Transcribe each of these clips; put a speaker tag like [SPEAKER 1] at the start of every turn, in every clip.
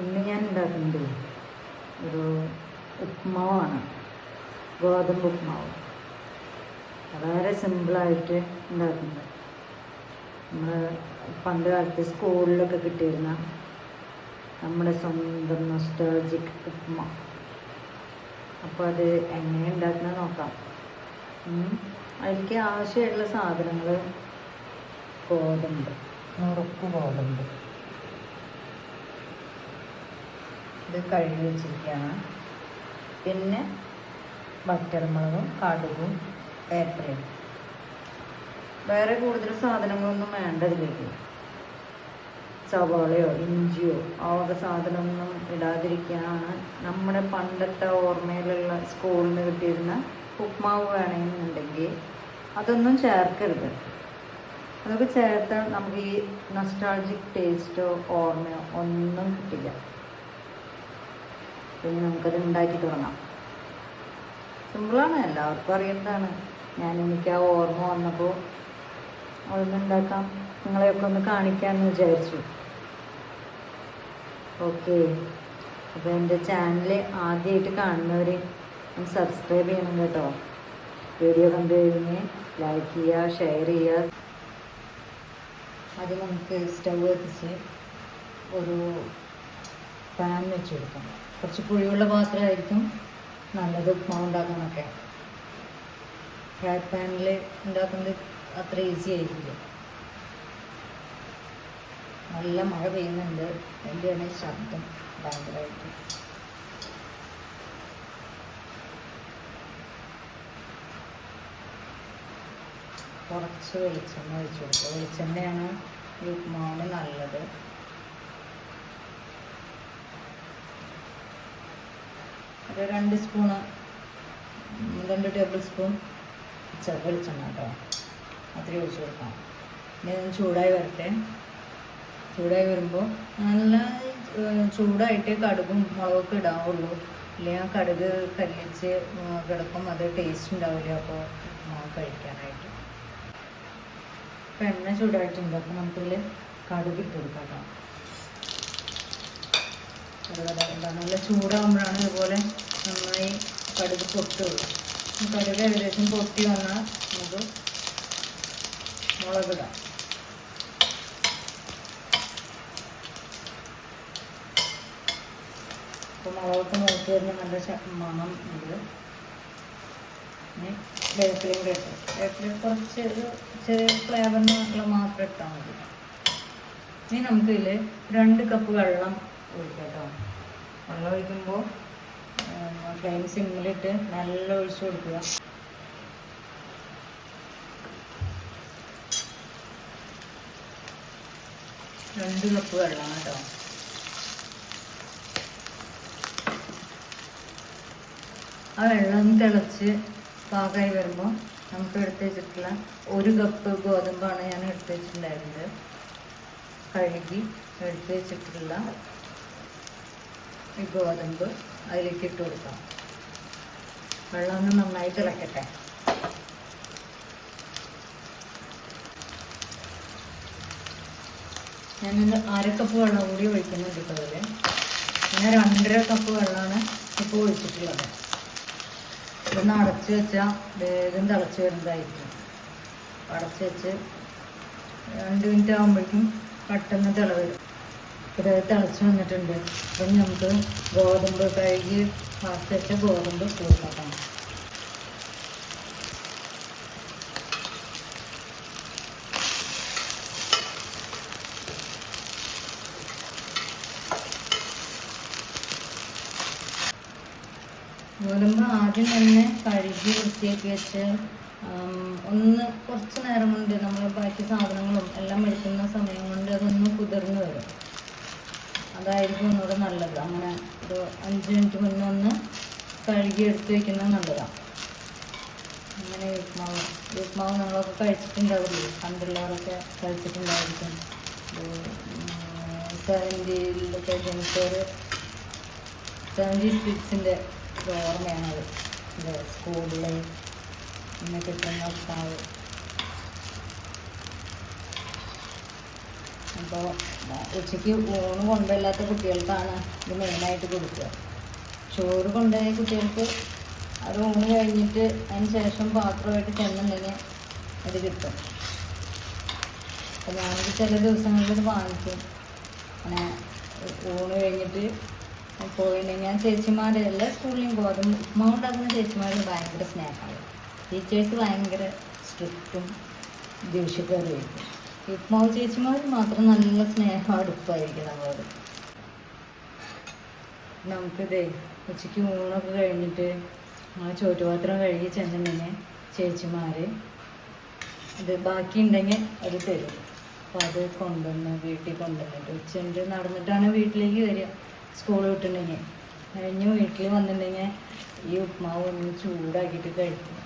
[SPEAKER 1] ഇന്ന് ഞാൻ ഉണ്ടാക്കുന്നത് ഒരു ഉപ്മാവാണ്, ഗോതമ്പ് ഉപ്മാവ്. വളരെ സിമ്പിളായിട്ട് ഉണ്ടാക്കുന്നത്. നമ്മൾ പണ്ട് കാലത്ത് സ്കൂളിലൊക്കെ കിട്ടിയിരുന്ന നമ്മുടെ സ്വന്തം നൊസ്റ്റാൾജിക് ഉപ്മ. അപ്പോൾ അത് എങ്ങനെ ഉണ്ടാക്കുന്നത് നോക്കാം. അതിലേക്ക് ആവശ്യമായിട്ടുള്ള സാധനങ്ങൾ ഗോതമ്പ്, നുറുക്ക് ഗോതമ്പ്. ഇത് കഴുകി വെച്ചിരിക്കുകയാണ്. പിന്നെ വറ്റൽമുളകും കടുകും വേപ്പിലയും. വേറെ കൂടുതൽ സാധനങ്ങളൊന്നും വേണ്ട ഇതിലേക്ക്. സവാളയോ ഇഞ്ചിയോ ആ വക സാധനമൊന്നും ഇടാതിരിക്കാനാണ് നമ്മുടെ പണ്ടത്തെ ഓർമ്മയിലുള്ള സ്കൂളിൽ നിന്ന് കിട്ടിയിരുന്ന ഉപ്മാവ്. വേണമെന്നുണ്ടെങ്കിൽ അതൊന്നും ചേർക്കരുത്. അതൊക്കെ ചേർത്താൽ നമുക്ക് ഈ നൊസ്റ്റാൾജിക് ടേസ്റ്റോ ഓർമ്മയോ ഒന്നും കിട്ടില്ല. പിന്നെ നമുക്കത് ഉണ്ടാക്കി തുടങ്ങാം. സിമ്പിളാണ്, എല്ലാവർക്കും അറിയുന്നതാണ്. എനിക്ക് ആ ഓർമ്മ വന്നപ്പോൾ അതൊന്ന് ഉണ്ടാക്കാം, നിങ്ങളെയൊക്കെ ഒന്ന് കാണിക്കാമെന്ന് വിചാരിച്ചു. ഓക്കെ, അപ്പോൾ എൻ്റെ ചാനൽ ആദ്യമായിട്ട് കാണുന്നവർ ഒന്ന് സബ്സ്ക്രൈബ് ചെയ്യണം കേട്ടോ. വീഡിയോ കണ്ടു കഴിഞ്ഞ് ലൈക്ക് ചെയ്യുക, ഷെയർ ചെയ്യുക. അത് നമുക്ക് സ്റ്റവ് കത്തിച്ച് ഒരു പാൻ വെച്ച് കൊടുക്കാം. കുറച്ച് കുഴിയുള്ള പാത്രമായിരിക്കും നല്ലത് ഉപ്മാവ് ഉണ്ടാക്കാനൊക്കെ. ഫ്രൈ പാനിൽ ഉണ്ടാക്കുന്നത് അത്ര ഈസി ആയിരിക്കില്ല. നല്ല മഴ പെയ്യുന്നുണ്ട്, അതിൻ്റെയാണ് ശബ്ദം ഭയങ്കരമായിട്ട്. കുറച്ച് വെളിച്ചെണ്ണ ഒഴിച്ച് കൊടുക്കുക. വെളിച്ചെണ്ണയാണ് ഈ ഉപ്മാവിന് നല്ലത്. ഒരു 2 ടേബിൾ സ്പൂൺ വെളിച്ചെണ്ണ കേട്ടോ, അത്രയും ഒഴിച്ച് കൊടുക്കാം. ഇനി ഒന്ന് ചൂടായി വരട്ടെ. ചൂടായി വരുമ്പോൾ നല്ല ചൂടായിട്ടേ കടുകും മുളകൊക്കെ ഇടാവുള്ളൂ. ഇല്ലെങ്കിൽ ആ കടുക് കല്ലിച്ച് കിടക്കും, അത് ടേസ്റ്റ് ഉണ്ടാവില്ല അപ്പോൾ കഴിക്കാനായിട്ട്. അപ്പം എണ്ണ ചൂടായിട്ടുണ്ട്. അപ്പോൾ നമുക്കിതിൽ കടുക് ഇട്ട് കൊടുക്കാം കേട്ടോ. നല്ല ചൂടാകുമ്പോഴാണ് ഇതുപോലെ നന്നായി കടുക് പൊട്ടുള്ളൂ. കടുക് ഏകദേശം പൊട്ടി വന്നാൽ നമുക്ക് മുളകിടാം. അപ്പോൾ മുളകൊക്കെ മൂത്ത് വരുന്ന നല്ല മണം ഉണ്ട്. പിന്നെ വേപ്പിലയും കേട്ടോ, വേപ്പില കുറച്ച് ഒരു ചെറിയ ഫ്ലേവറിനുള്ള മാത്രം ഇട്ടാൽ മതി. ഇനി നമുക്കിതിൽ 2 കപ്പ് വെള്ളം ഒഴിക്കാം കേട്ടോ. വെള്ളം ഒഴിക്കുമ്പോൾ ഫ്ലെയിം സിമ്മിലിട്ട് നല്ല ഒഴിച്ചു കൊടുക്കുക. രണ്ട് കപ്പ് വെള്ളം കേട്ടോ. ആ വെള്ളം തിളച്ച് പാകമായി വരുമ്പോൾ നമുക്ക് എടുത്ത് വെച്ചിട്ടുള്ള 1 കപ്പ് ഗോതമ്പാണ് ഞാൻ എടുത്ത് വെച്ചിട്ടുണ്ടായിരുന്നത്. കഴുകി എടുത്ത് വെച്ചിട്ടുള്ള ഈ ഗോതമ്പ് അതിലേക്ക് ഇട്ട് കൊടുക്കാം. വെള്ളം ഒന്ന് നന്നായി തിളക്കട്ടെ. ഞാനൊരു 1/2 കപ്പ് വെള്ളം കൂടി ഒഴിക്കുന്നുണ്ട് ഇപ്പോൾ അതിൽ. പിന്നെ 2.5 കപ്പ് വെള്ളമാണ് ഇപ്പോൾ ഒഴിച്ചിട്ടുള്ളത്. ഇതൊന്ന് അടച്ച് വെച്ചാൽ വേഗം തിളച്ച് വരുന്നതായിരിക്കും. അടച്ച് വെച്ച് 2 മിനിറ്റ് ആകുമ്പോഴേക്കും പെട്ടെന്ന് തിള വരും. ഇത് തിളച്ച് വന്നിട്ടുണ്ട്. അപ്പം നമുക്ക് ഗോതമ്പ് കഴുകി മാറ്റി വെച്ച ഗോതമ്പ് ഇട്ട് കൊടുക്കാം. ഗോതമ്പ് ആദ്യം തന്നെ കഴുകി വൃത്തിയാക്കി വെച്ച് കുറച്ച് നേരം കൊണ്ട് നമ്മൾ ബാക്കി സാധനങ്ങളും എല്ലാം എടുക്കുന്ന സമയം കൊണ്ട് അതൊന്ന് കുതിർന്ന് വരും. അതായിരിക്കും ഒന്നുകൂടെ നല്ലത്. അങ്ങനെ ഒരു 5 മിനിറ്റ് മുന്നേ ഒന്ന് കഴുകി എടുത്ത് വയ്ക്കുന്നത് നല്ലതാണ്. അങ്ങനെ ഉപ്മാവ് നമ്മളൊക്കെ കഴിച്ചിട്ടുണ്ടാവില്ലേ, പണ്ടുള്ളവരൊക്കെ കഴിച്ചിട്ടുണ്ടായിരിക്കും. 70-ലൊക്കെ ജനിച്ചവർ 70 കിഡ്സിൻ്റെ ഓർമ്മയാണത്. ഇത് സ്കൂളിൽ ഇന്ന് കിട്ടുന്ന ഉപ്മാവ്. അപ്പോൾ ഉച്ചയ്ക്ക് ഊണ് കൊണ്ടുവല്ലാത്ത കുട്ടികൾക്കാണ് ഇത് മെയിനായിട്ട് കൊടുക്കുക. ചോറ് കൊണ്ടുപോയ കുട്ടികൾക്ക് അത് ഊണ് കഴിഞ്ഞിട്ട് അതിന് ശേഷം പാത്രമായിട്ട് ചെന്നുണ്ടെങ്കിൽ അത് കിട്ടും. അപ്പം ഞാനിത് ചില ദിവസങ്ങളിൽ ഇത് വാങ്ങിക്കും. അങ്ങനെ ഊണ് കഴിഞ്ഞിട്ട് പോയിട്ടുണ്ടെങ്കിൽ ചേച്ചിമാർ എല്ലാ സ്കൂളിലും ഗോതമ്പ് ഉപ്മാവ് ഉണ്ടാക്കുന്ന ചേച്ചിമാർ ഭയങ്കര സ്നേഹമാണ്. ടീച്ചേഴ്സ് ഭയങ്കര സ്ട്രിക്റ്റും ദേഷ്യക്കാരുമായിരിക്കും. ഉപ്മാവ് ചേച്ചിമാർ മാത്രം നല്ല സ്നേഹം അടുപ്പായിരിക്കും നമ്മളോട്. നമുക്കിതേ ഉച്ചയ്ക്ക് ഊണൊക്കെ കഴിഞ്ഞിട്ട് ചോറ്റുപാത്രം കഴുകി ചെന്നിട്ടുണ്ടെങ്കിൽ ചേച്ചിമാർ ഇത് ബാക്കിയുണ്ടെങ്കിൽ അത് തരും. അപ്പോൾ അത് കൊണ്ടുവന്ന് വീട്ടിൽ കൊണ്ടുവന്നിട്ട് ഉച്ചൻ്റെ നടന്നിട്ടാണ് വീട്ടിലേക്ക് വരിക. സ്കൂൾ വിട്ടിട്ടുണ്ടെങ്കിൽ കഴിഞ്ഞ് വീട്ടിൽ വന്നിട്ടുണ്ടെങ്കിൽ ഈ ഉപ്മാവ് ഒന്ന് ചൂടാക്കിയിട്ട് കഴിക്കും.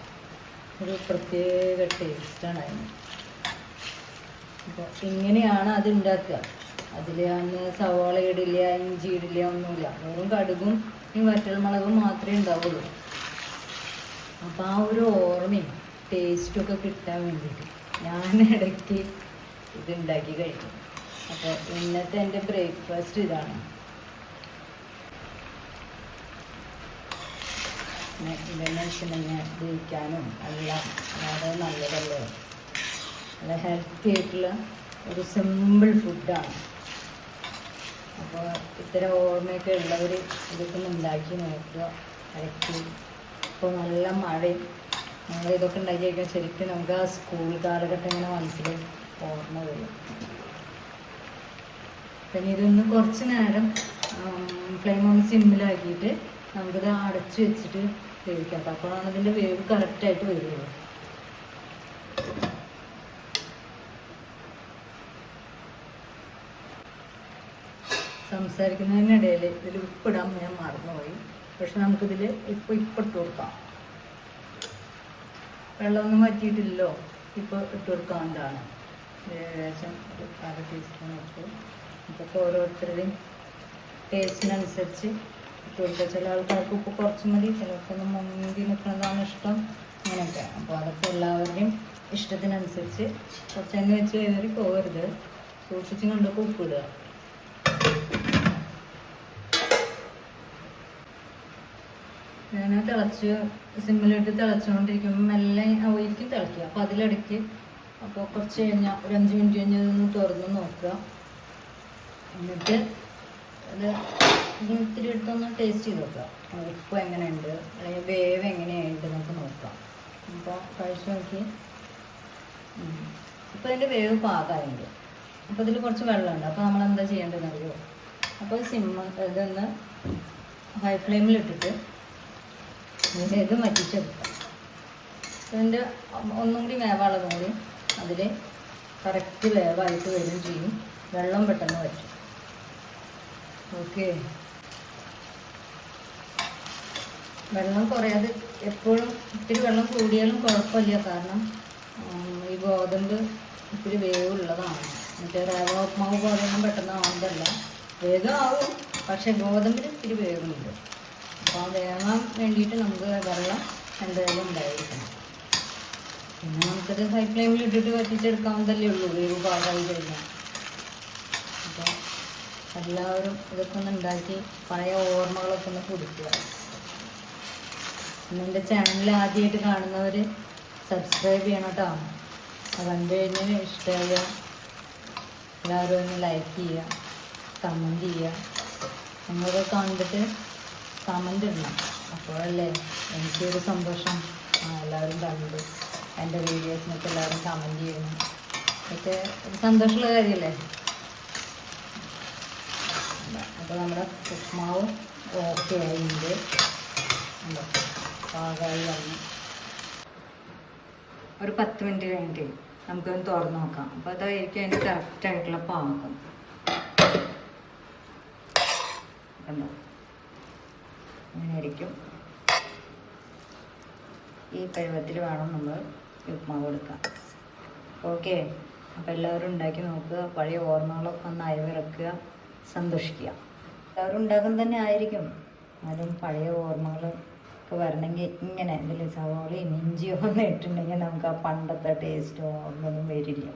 [SPEAKER 1] ഒരു പ്രത്യേക ടേസ്റ്റാണ് അതിന്. അപ്പോൾ ഇങ്ങനെയാണ് അത് ഉണ്ടാക്കുക. അതിൽ അന്ന് സവാള ഇടില്ല, ഇഞ്ചി ഇടില്ല, ഒന്നുമില്ല. വെറും കടുകും ഈ വറ്റൽമുളകും മാത്രമേ ഉണ്ടാവുള്ളൂ. അപ്പോൾ ആ ഒരു ഓർമ്മയും ടേസ്റ്റൊക്കെ കിട്ടാൻ വേണ്ടിയിട്ട് ഞാൻ ഇടയ്ക്ക് ഇതുണ്ടാക്കി കഴിക്കും. അപ്പോൾ ഇന്നത്തെ എൻ്റെ ബ്രേക്ക്ഫാസ്റ്റ് ഇതാണ്. ഇതെന്ന് വെച്ചിട്ടുണ്ടെങ്കിൽ ദഹിക്കാനും എല്ലാം വളരെ നല്ലതല്ലേ. നല്ല ഹെൽത്തി ആയിട്ടുള്ള ഒരു സിമ്പിൾ ഫുഡാണ്. അപ്പോൾ ഇത്തരം ഓർമ്മയൊക്കെ ഉള്ളവർ ഇതൊക്കെ ഒന്ന് ഉണ്ടാക്കി നോക്കുക. ഇടയ്ക്ക് ഇപ്പോൾ നല്ല മഴയും നമ്മൾ ഇതൊക്കെ ഉണ്ടാക്കി കഴിക്കാൻ ശരിക്കും നമുക്ക് ആ സ്കൂൾ കാലഘട്ടം ഇങ്ങനെ മനസ്സിൽ ഓർമ്മ വരും. പിന്നെ ഇതൊന്ന് കുറച്ച് നേരം ഫ്ലെയിം ഒന്ന് സിമ്മിലാക്കിയിട്ട് നമുക്കിത് അടച്ചു വെച്ചിട്ട് വേവിക്കാം. അപ്പോഴാണ് ഇതിൻ്റെ വേവ് കറക്റ്റായിട്ട് വരുള്ളൂ. സംസാരിക്കുന്നതിനിടയിൽ ഇതിൽ ഉപ്പിടാൻ ഞാൻ മറന്നുപോയി. പക്ഷെ നമുക്കിതിൽ ഇട്ട് കൊടുക്കാം. വെള്ളമൊന്നും വറ്റിയിട്ടില്ലല്ലോ, ഇപ്പോൾ ഇട്ട് കൊടുക്കാവുന്നതാണ്. ഏകദേശം ഒരു 1/2 ടീസ്പൂൺ ഇട്ട്. ഇതൊക്കെ ഓരോരുത്തരുടെയും ടേസ്റ്റിനനുസരിച്ച് ഇട്ട് കൊടുക്കുക. ചില ആൾക്കാർക്ക് ഉപ്പ് കുറച്ച് മതി, ചിലർക്കൊന്നും മുന്തി നിൽക്കുന്നതാണ് ഇഷ്ടം, അങ്ങനെയൊക്കെ. അപ്പോൾ അതൊക്കെ എല്ലാവരുടെയും ഇഷ്ടത്തിനനുസരിച്ച് കുറച്ച് എണ്ണ വെച്ച് കയറി പോകരുത്. സൂക്ഷിച്ച് കണ്ടൊക്കെ ഉപ്പിടുക. ഞാൻ തിളച്ച് സിമ്മിലിട്ട് തിളച്ചുകൊണ്ടിരിക്കുമ്പോൾ മെല്ലെ ഒഴിക്കും തിളയ്ക്കുക. അപ്പോൾ അതിലിടയ്ക്ക് അപ്പോൾ കുറച്ച് കഴിഞ്ഞാൽ ഒരു 5 മിനിറ്റ് കഴിഞ്ഞ് ഒന്ന് തുറന്ന് നോക്കുക. എന്നിട്ട് അത് ഇത്തിരി എടുത്തൊന്ന് ടേസ്റ്റ് ചെയ്ത് നോക്കുക. ഉപ്പ് എങ്ങനെയുണ്ട് അല്ലെങ്കിൽ വേവ് എങ്ങനെയുണ്ട് നമുക്ക് നോക്കാം. അപ്പോൾ കഴിച്ച് നോക്കി ഇപ്പോൾ അതിൻ്റെ വേവ് പാകമായിട്ടുണ്ട്. അപ്പോൾ ഇതിൽ കുറച്ച് വെള്ളമുണ്ട്. അപ്പോൾ നമ്മൾ എന്താ ചെയ്യേണ്ടതെന്ന് അറിയുമോ? അപ്പോൾ ഇതൊന്ന് ഹൈ ഫ്ലെയിമിലിട്ടിട്ട് ഇത് വറ്റിച്ചെടുക്കാം. ഇതിൻ്റെ ഒന്നും കൂടി വേവാളതും കൂടി അതിൽ കറക്റ്റ് വേവായിട്ട് വരും ചെയ്യും. വെള്ളം പെട്ടെന്ന് വറ്റും. ഓക്കെ, വെള്ളം കുറയാതെ എപ്പോഴും ഇത്തിരി വെള്ളം കൂടിയാലും കുഴപ്പമില്ല. കാരണം ഈ ഗോതമ്പ് ഇത്തിരി വേവുള്ളതാണ്. മറ്റേ റവ ഉപ്മാവ് ഗോതമ്പ് പെട്ടെന്ന് ആവുന്നതല്ല, വേഗമാവും. പക്ഷെ ഗോതമ്പിന് ഇത്തിരി വേവുണ്ട്. അപ്പോൾ വേവാൻ വേണ്ടിയിട്ട് നമുക്ക് വെള്ളം എന്തായാലും ഉണ്ടായിരിക്കണം. പിന്നെ നമുക്കത് ഹൈ ഫ്ലെയിമിൽ ഇട്ടിട്ട് വറ്റിച്ചെടുക്കാവുന്നതല്ലേ ഉള്ളൂ, വേവ് പാകമായി കഴിഞ്ഞാൽ. അപ്പോൾ എല്ലാവരും ഇതൊക്കെ ഒന്ന് ഉണ്ടാക്കി പഴയ ഓർമ്മകളൊക്കെ ഒന്ന് കുടിക്കുക. പിന്നെ എൻ്റെ ചാനൽ ആദ്യമായിട്ട് കാണുന്നവർ സബ്സ്ക്രൈബ് ചെയ്യണം കേട്ടോ. അത് കണ്ടു കഴിഞ്ഞാൽ ഇഷ്ടമായ എല്ലാവരും ഒന്ന് ലൈക്ക് ചെയ്യുക, കമൻറ്റ് ചെയ്യുക. നമ്മളത് കണ്ടിട്ട് കമൻ്റ് ഇടണം. അപ്പോഴല്ലേ എനിക്കൊരു സന്തോഷം. എല്ലാവരും കണ്ടു എൻ്റെ വീഡിയോസിനൊക്കെ എല്ലാവരും കമൻറ്റ് ചെയ്യുന്നു. ഒക്കെ ഒരു സന്തോഷമുള്ള കാര്യമല്ലേ. അപ്പോൾ നമ്മുടെ ഉപ്മാവ് ഓക്കെ ആയിട്ടുണ്ട്. പാകമായി വന്നു. ഒരു 10 മിനിറ്റ് കഴിഞ്ഞിട്ട് നമുക്കൊന്ന് തുറന്ന് നോക്കാം. അപ്പോൾ അതായിരിക്കും അതിൻ്റെ കറക്റ്റായിട്ടുള്ള പാകം. കണ്ടോ, അങ്ങനെ ആയിരിക്കും. ഈ പരുവത്തിൽ വേണം നമ്മൾ ഉപ്മാവ് കൊടുക്കാം. ഓക്കെ, അപ്പോൾ എല്ലാവരും ഉണ്ടാക്കി നോക്കുക. പഴയ ഓർമ്മകളൊക്കെ ഒന്ന് അയവിറക്കുക, സന്തോഷിക്കുക. എല്ലാവരും ഉണ്ടാക്കുന്ന തന്നെ ആയിരിക്കും. അതും പഴയ ഓർമ്മകൾ ഒക്കെ വരണമെങ്കിൽ ഇങ്ങനെ ഇതിൽ സവാളയും ഇഞ്ചിയോ ഒന്നും ഇട്ടിട്ടുണ്ടെങ്കിൽ നമുക്ക് ആ പണ്ടത്തെ ടേസ്റ്റോ ഒന്നും വരില്ല.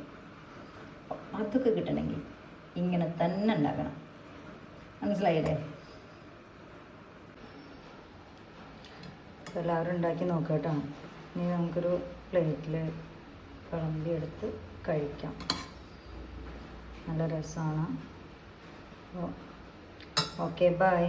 [SPEAKER 1] അതൊക്കെ കിട്ടണമെങ്കിൽ ഇങ്ങനെ തന്നെ ഉണ്ടാക്കണം. മനസ്സിലായില്ലേ? എല്ലാവരും ഉണ്ടാക്കി നോക്കാം കേട്ടോ. ഇനി നമുക്കൊരു പ്ലേറ്റിൽ വിളമ്പിയെടുത്ത് കഴിക്കാം. നല്ല രസമാണ്. Okay, by.